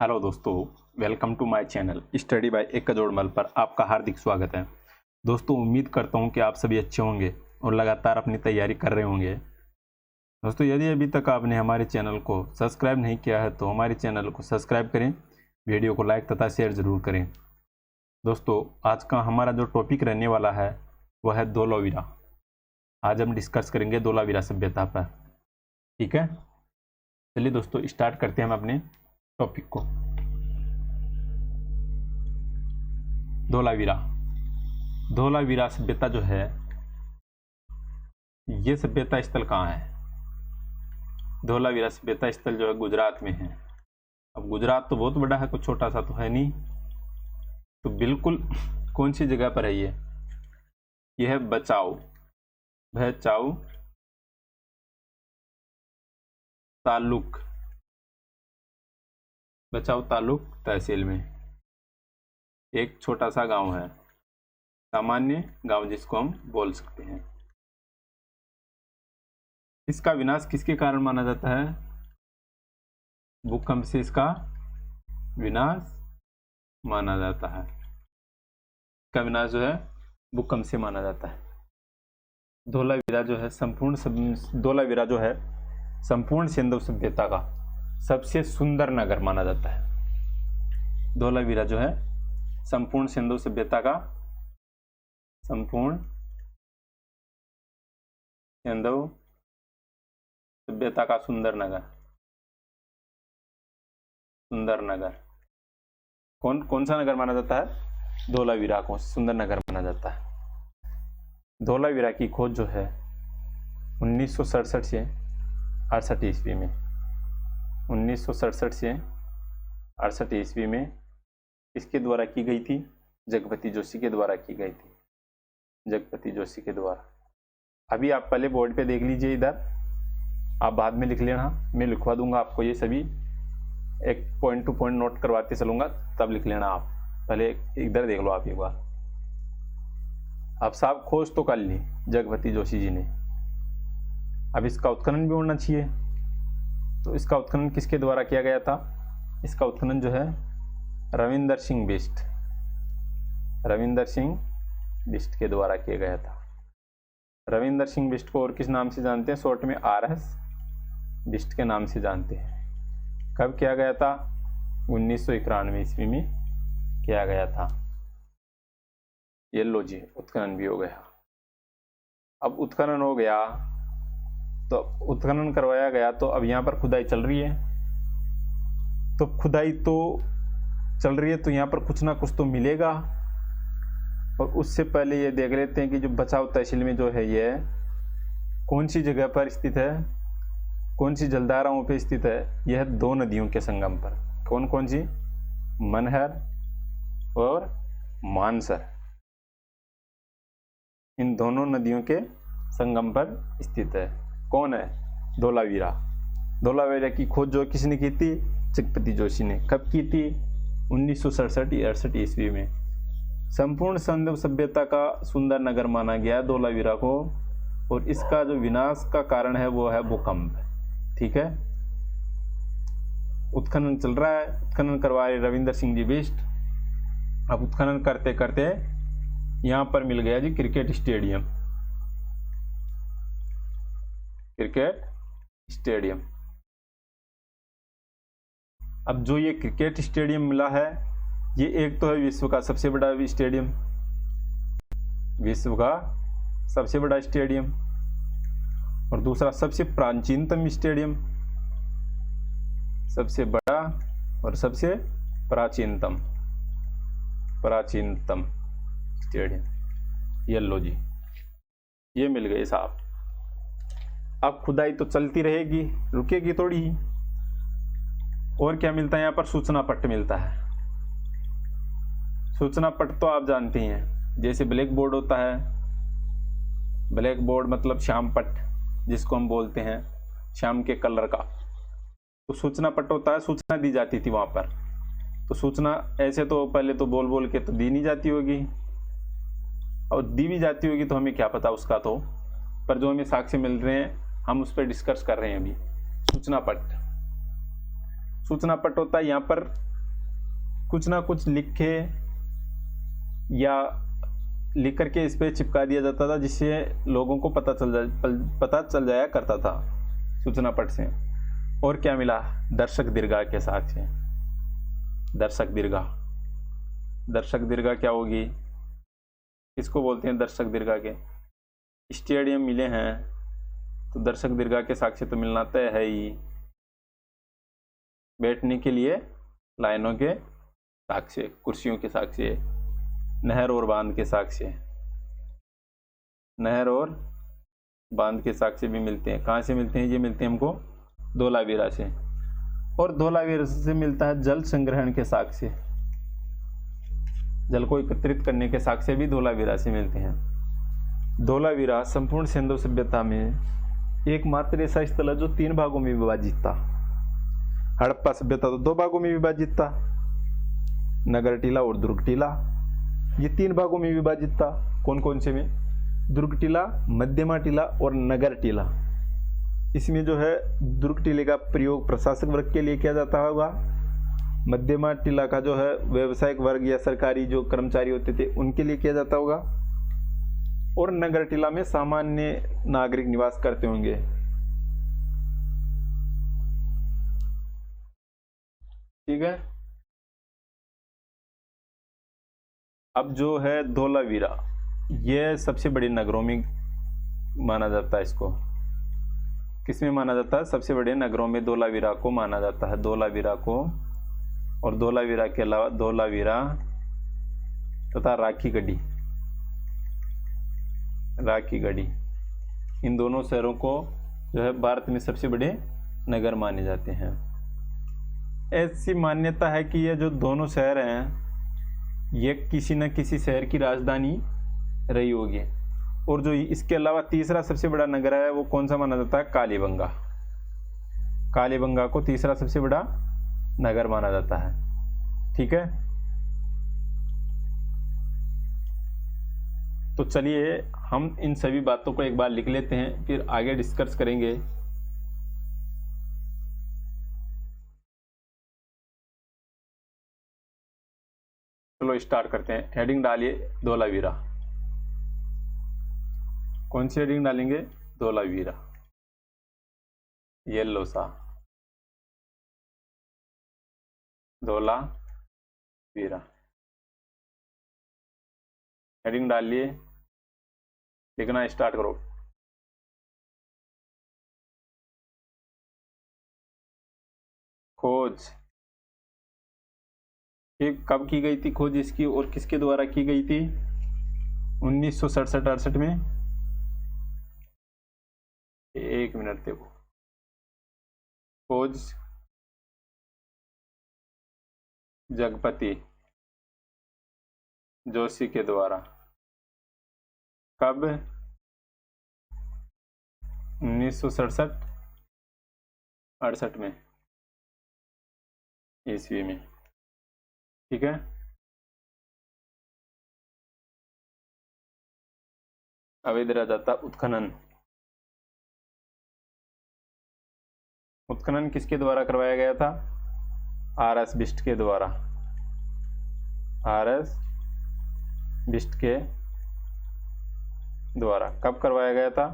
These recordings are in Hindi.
हेलो दोस्तों, welcome to my channel study by एक कजोड़मल पर आपका हार्दिक स्वागत है। दोस्तों, उम्मीद करता हूं कि आप सभी अच्छे होंगे और लगातार अपनी तैयारी कर रहे होंगे। दोस्तों, यदि अभी तक आपने हमारे चैनल को सब्सक्राइब नहीं किया है तो हमारे चैनल को सब्सक्राइब करें, वीडियो को लाइक तथा शेयर ज़रूर करें। दोस्तों, आज का हमारा जो टॉपिक रहने वाला है वह है धोलावीरा। आज हम डिस्कस करेंगे धोलावीरा सभ्यता पर। ठीक है, चलिए दोस्तों स्टार्ट करते हैं हम अपने टॉपिक को। धोलावीरा सभ्यता जो है, ये सभ्यता स्थल कहाँ है? धोलावीरा सभ्यता स्थल जो है गुजरात में है। अब गुजरात तो बहुत बड़ा है, कुछ छोटा सा तो है नहीं। तो बिल्कुल कौन सी जगह पर है ये? यह है भचाऊ तालुक, भचाऊ तालुक तहसील में एक छोटा सा गांव है, सामान्य गांव जिसको हम बोल सकते हैं। इसका विनाश किसके कारण माना जाता है? भूकंप से इसका विनाश माना जाता है। इसका विनाश जो है भूकंप से माना जाता है। धोलावीरा जो है संपूर्ण सिंधु सभ्यता का सबसे सुंदर नगर माना जाता है। धोलावीरा जो है संपूर्ण सिंधु सभ्यता का सुंदर नगर। कौन सा नगर माना जाता है? धोलावीरा को सुंदर नगर माना जाता है। धोलावीरा की खोज जो है 1967 से 68 ईस्वी में 1967 से 68 ईस्वी में इसके द्वारा की गई थी। जगपति जोशी के द्वारा की गई थी। जगपति जोशी के द्वारा। अभी आप पहले बोर्ड पे देख लीजिए, इधर आप बाद में लिख लेना, मैं लिखवा दूंगा आपको। ये सभी एक पॉइंट टू पॉइंट नोट करवाते चलूंगा, तब लिख लेना आप। पहले इधर देख लो आप एक बार। अब साहब खोज तो कर ली जगपति जोशी जी ने, अब इसका उत्खनन भी होना चाहिए। तो इसका उत्खनन किसके द्वारा किया गया था? इसका उत्खनन जो है रविंदर सिंह बिष्ट के द्वारा किया गया था। रविंदर सिंह बिष्ट को और किस नाम से जानते हैं? शॉर्ट में RS बिष्ट के नाम से जानते हैं। कब किया गया था? 1991 ईस्वी में किया गया था। ये लो जी, उत्खनन भी हो गया। अब उत्खनन हो गया तो उत्खनन करवाया गया, तो अब यहाँ पर खुदाई चल रही है। तो खुदाई तो चल रही है तो यहाँ पर कुछ ना कुछ तो मिलेगा। और उससे पहले ये देख लेते हैं कि जो भचाऊ तहसील में जो है ये कौन सी जगह पर स्थित है, कौन सी जलधाराओं पे स्थित है। यह 2 नदियों के संगम पर। कौन सी? मनहर और मानसर। इन दोनों नदियों के संगम पर स्थित है। कौन है? धोलावीरा। धोलावीरा की खोज जो किसने की थी? जगपति जोशी ने। कब की थी? 1967-68 ईस्वी में। संपूर्ण सिंधु सभ्यता का सुंदर नगर माना गया धोलावीरा को, और इसका जो विनाश का कारण है वो है भूकंप। ठीक है, उत्खनन चल रहा है, उत्खनन करवा रहे रविंदर सिंह जी बिष्ट। अब उत्खनन करते करते यहाँ पर मिल गया जी क्रिकेट स्टेडियम। अब जो ये क्रिकेट स्टेडियम मिला है, ये एक तो है विश्व का सबसे बड़ा स्टेडियम, और दूसरा सबसे प्राचीनतम स्टेडियम। सबसे बड़ा और सबसे प्राचीनतम स्टेडियम। ये लो जी, ये मिल गए साहब। अब खुदाई तो चलती रहेगी, रुकेगी थोड़ी ही। और क्या मिलता है यहाँ पर? सूचना पट्ट मिलता है। सूचना पट्ट तो आप जानते हैं, जैसे ब्लैक बोर्ड होता है। ब्लैक बोर्ड मतलब श्याम पट्ट जिसको हम बोलते हैं, श्याम के कलर का। तो सूचना पट्ट होता है, सूचना दी जाती थी वहाँ पर। तो सूचना ऐसे तो पहले तो बोल के तो दी नहीं जाती होगी, और दी भी जाती होगी तो हमें क्या पता उसका। तो पर जो हमें साक्ष्य मिल रहे हैं हम उस पर डिस्कस कर रहे हैं अभी। सूचना पट्ट सूचना पट होता है, यहाँ पर कुछ ना कुछ लिख के या लिख करके इस पे चिपका दिया जाता था, जिससे लोगों को पता चल जाया करता था सूचना पट से। और क्या मिला, दर्शक दीर्घा के साथ है। दर्शक दीर्घा, दर्शक दीर्घा क्या होगी, किसको बोलते हैं दर्शक दीर्घा के? स्टेडियम मिले हैं तो दर्शक दीर्घा के साक्ष्य तो मिलना तय है ही। बैठने के लिए लाइनों के साक्ष्य, कुर्सियों के साक्ष्य, नहर और बांध के साक्ष्य, नहर और बांध के साक्ष्य भी मिलते हैं। कहाँ से मिलते हैं? ये मिलते हैं हमको धोलावीरा से। और धोलावीरा से मिलता है जल संग्रहण के साक्ष्य, जल को एकत्रित करने के साक्ष्य भी धोलावीरा से मिलते हैं। धोलावीरा संपूर्ण सिंधु सभ्यता में एकमात्र ऐसा स्थल है जो 3 भागों में विभाजित था। हड़प्पा सभ्यता तो 2 भागों में विभाजित था, नगर टीला और दुर्ग टीला। ये 3 भागों में विभाजित था। कौन कौन से में? दुर्ग टीला, मध्यमा टीला और नगर टीला। इसमें जो है दुर्ग टीले का प्रयोग प्रशासक वर्ग के लिए किया जाता होगा, मध्यमा टीला का जो है व्यावसायिक वर्ग या सरकारी जो कर्मचारी होते थे उनके लिए किया जाता होगा, और नगर टीला में सामान्य नागरिक निवास करते होंगे। ठीक है। अब जो है धोलावीरा, ये सबसे बड़े नगरों में माना जाता है। इसको किसमें माना जाता है? सबसे बड़े नगरों में धोलावीरा को माना जाता है, धोलावीरा को। और धोलावीरा के अलावा धोलावीरा तथा राखीगढ़ी, राखीगढ़ी, इन दोनों शहरों को जो है भारत में सबसे बड़े नगर माने जाते हैं। ऐसी मान्यता है कि ये जो दोनों शहर हैं ये किसी न किसी शहर की राजधानी रही होगी। और जो इसके अलावा तीसरा सबसे बड़ा नगर है वो कौन सा माना जाता है? कालीबंगा। कालीबंगा को तीसरा सबसे बड़ा नगर माना जाता है। ठीक है, तो चलिए हम इन सभी बातों को एक बार लिख लेते हैं, फिर आगे डिस्कस करेंगे। चलो स्टार्ट करते हैं। हेडिंग डालिए धोलावीरा। कौन सी हेडिंग डालेंगे? धोलावीरा, येलो सा, धोलावीरा। हेडिंग डालिए, लिखना स्टार्ट करो। खोज, ये कब की गई थी खोज इसकी और किसके द्वारा की गई थी? 1967-68 में। एक मिनट देखो, खोज जगपति जोशी के द्वारा। कब? 1967-68 में, ईस्वी में। ठीक है, अब इधर आ जाता उत्खनन। उत्खनन किसके द्वारा करवाया गया था? आर.एस. बिष्ट के द्वारा। आर.एस. बिष्ट के द्वारा। कब करवाया गया था?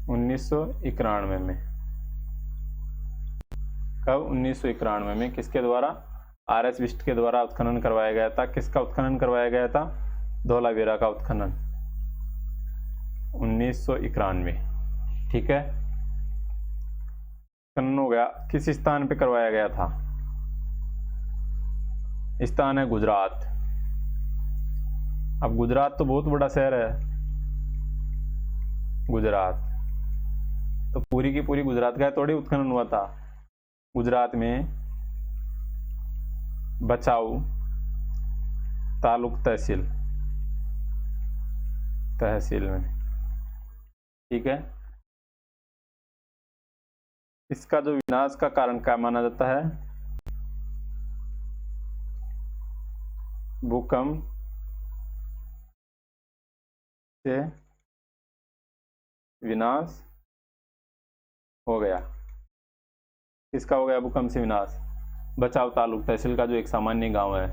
1991 में। कब? 1991 में। किसके द्वारा? आर.एस. बिष्ट के द्वारा उत्खनन करवाया गया था। किसका उत्खनन करवाया गया था? धोलावीरा का उत्खनन 1991। ठीक है, उत्खनन हो गया। किस स्थान पे करवाया गया था? स्थान है गुजरात। अब गुजरात तो बहुत बड़ा शहर है, गुजरात तो पूरी की पूरी गुजरात का थोड़ी उत्खनन हुआ था। गुजरात में बचाऊ तालुक तहसील में। ठीक है, इसका जो विनाश का कारण क्या माना जाता है? भूकंप से विनाश हो गया। किसका हो गया भूकंप से विनाश? बचाव तालुक तहसील का जो एक सामान्य गांव है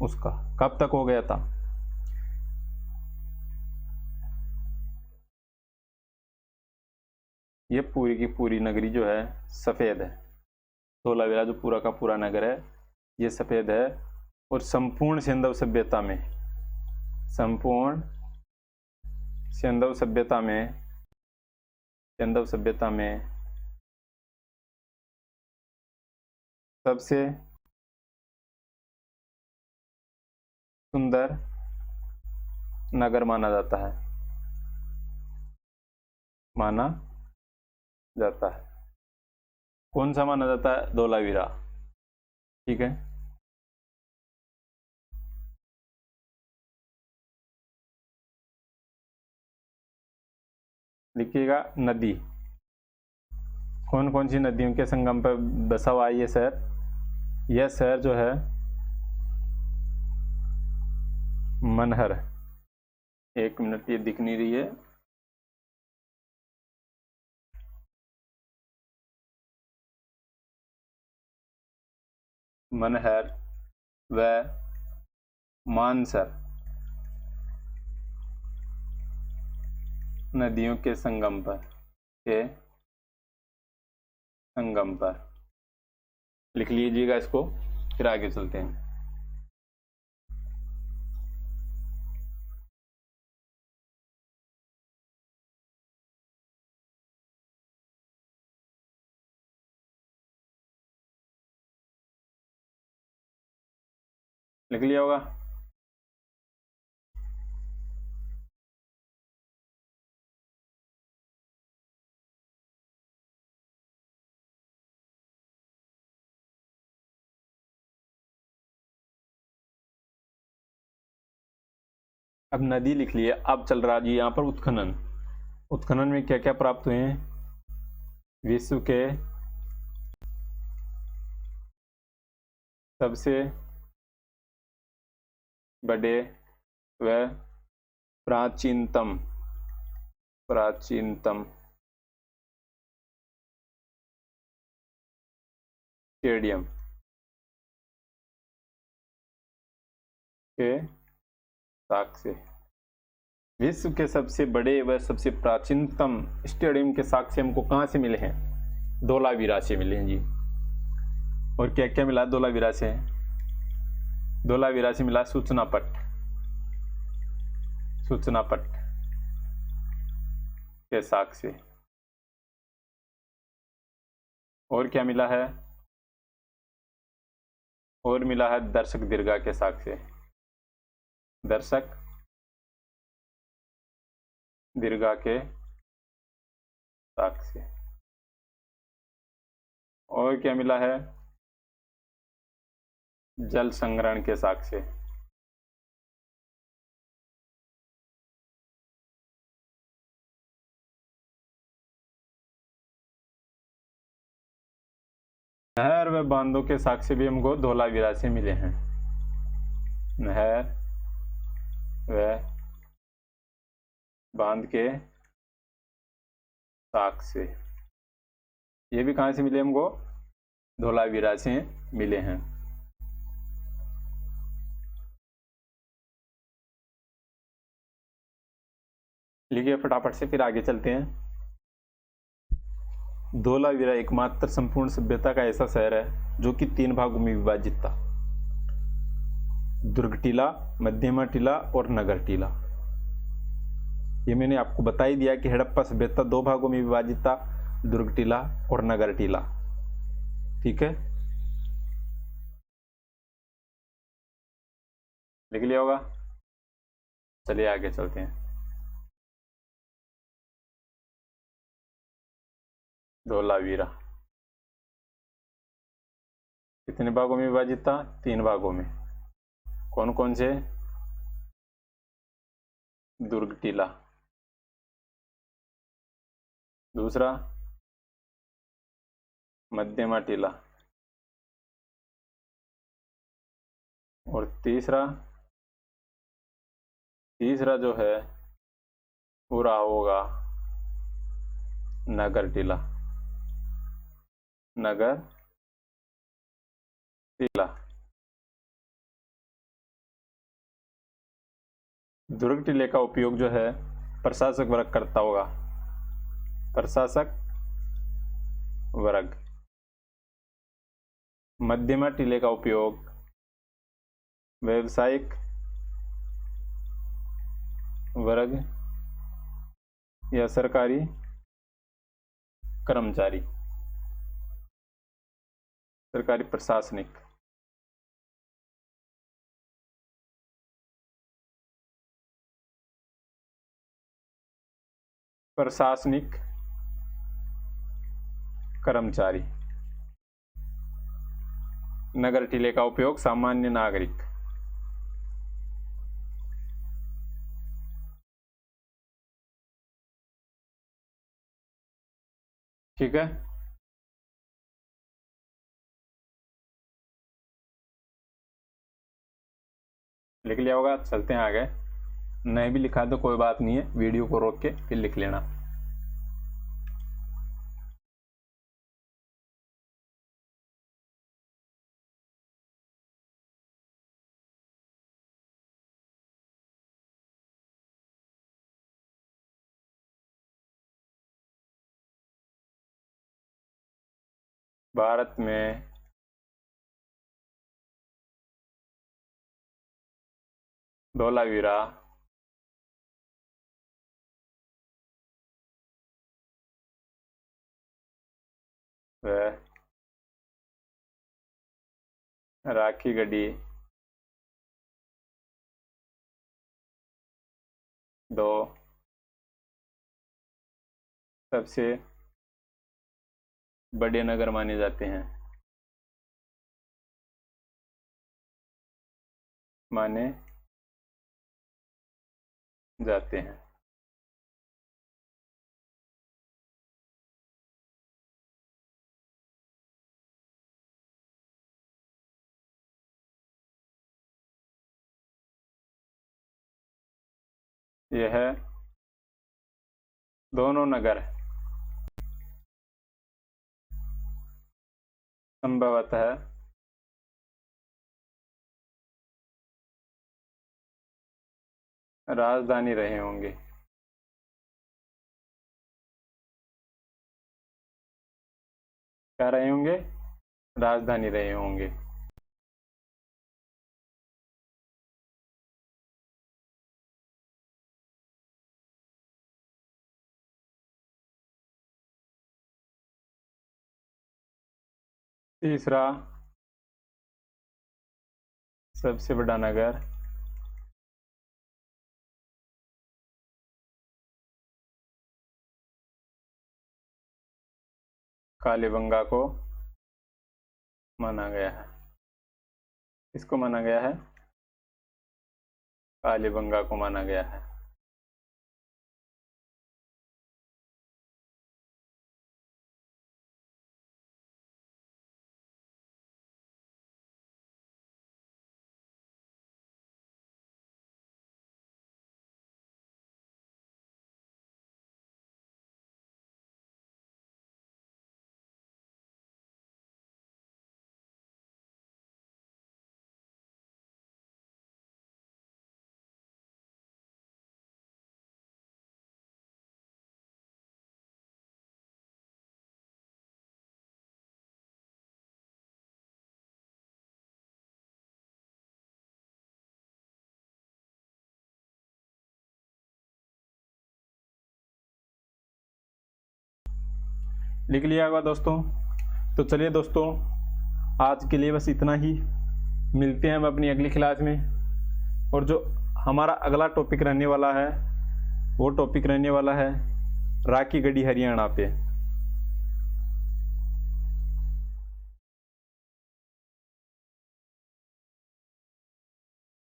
उसका। कब तक हो गया था? ये पूरी की पूरी नगरी जो है सफ़ेद है। धोलावीरा जो पूरा का पूरा नगर है ये सफ़ेद है। और संपूर्ण सिंधु सभ्यता में, संपूर्ण सिंधु सभ्यता में, सिंधु सभ्यता में सबसे सुंदर नगर माना जाता है, माना जाता है। कौन सा माना जाता है? धोलावीरा। ठीक है, लिखिएगा नदी। कौन कौन सी नदियों के संगम पर बसा हुआ है ये शहर? यह शहर जो है मनहर। एक मिनट, ये दिख नहीं रही है। मनहर व मानसर नदियों के संगम पर, के संगम पर लिख लीजिएगा इसको, फिर आगे चलते हैं। लिख लिया होगा? अब नदी लिख लिए। अब चल रहा जी यहाँ पर उत्खनन। उत्खनन में क्या क्या प्राप्त हुए हैं? विश्व के सबसे बड़े व प्राचीनतम स्टेडियम के साक्ष्य, विश्व के सबसे बड़े व सबसे प्राचीनतम स्टेडियम के साक्ष्य हमको कहाँ से मिले हैं? धोलावीरा से मिले हैं जी। और क्या क्या मिला धोलावीरा से? धोलावीरा से मिला सूचना पट, सूचना पट के साक्ष्य। और क्या मिला है? और मिला है दर्शक दीर्घा के साक्ष्य, दर्शक दीर्घा के साक्ष्य। और क्या मिला है? जल संग्रहण के साक्ष्य। नहर व बांधों के साक्ष्य भी हमको धोलावीरा से मिले हैं। नहर व बांध के साक्ष्य ये भी कहाँ से मिले हमको? धोलावीरा से मिले हैं। लिखिए फटाफट से, फिर आगे चलते हैं। धोलावीरा एकमात्र संपूर्ण सभ्यता का ऐसा शहर है जो कि 3 भागों में विभाजित था, दुर्ग टीला, मध्यमा टीला और नगर टीला। ये मैंने आपको बता ही दिया कि हड़प्पा सभ्यता 2 भागों में विभाजित था, दुर्ग टीला और नगर टीला। ठीक है, लिख लिया होगा? चलिए आगे चलते हैं। धोलावीरा कितने भागों में विभाजित था? 3 भागों में। कौन कौन से? दुर्ग टीला, दूसरा मध्यमा टीला, और तीसरा जो है पूरा होगा नगर टीला। नगर टीला। दुर्ग टीले का उपयोग जो है प्रशासक वर्ग करता होगा, प्रशासक वर्ग। मध्यमा टीले का उपयोग व्यावसायिक वर्ग या सरकारी कर्मचारी, सरकारी प्रशासनिक। प्रशासनिक कर्मचारी। नगर टीले का उपयोग सामान्य नागरिक। ठीक है, लिख लिया होगा। चलते हैं आगे। नहीं भी लिखा तो कोई बात नहीं है, वीडियो को रोक के फिर लिख लेना। भारत में धोलावीरा व राखी गढ़ी दो सबसे बड़े नगर माने जाते हैं, माने जाते हैं। यह दोनों नगर संभवतः राजधानी रहे होंगे। क्या रहे होंगे? राजधानी रहे होंगे। तीसरा सबसे बड़ा नगर कालीबंगा को माना गया है। किसको माना गया है? कालीबंगा को माना गया है। लिख लिया होगा दोस्तों। तो चलिए दोस्तों, आज के लिए बस इतना ही। मिलते हैं हम अपनी अगली क्लास में। और जो हमारा अगला टॉपिक रहने वाला है वो टॉपिक रहने वाला है राखी गढ़ी हरियाणा पे।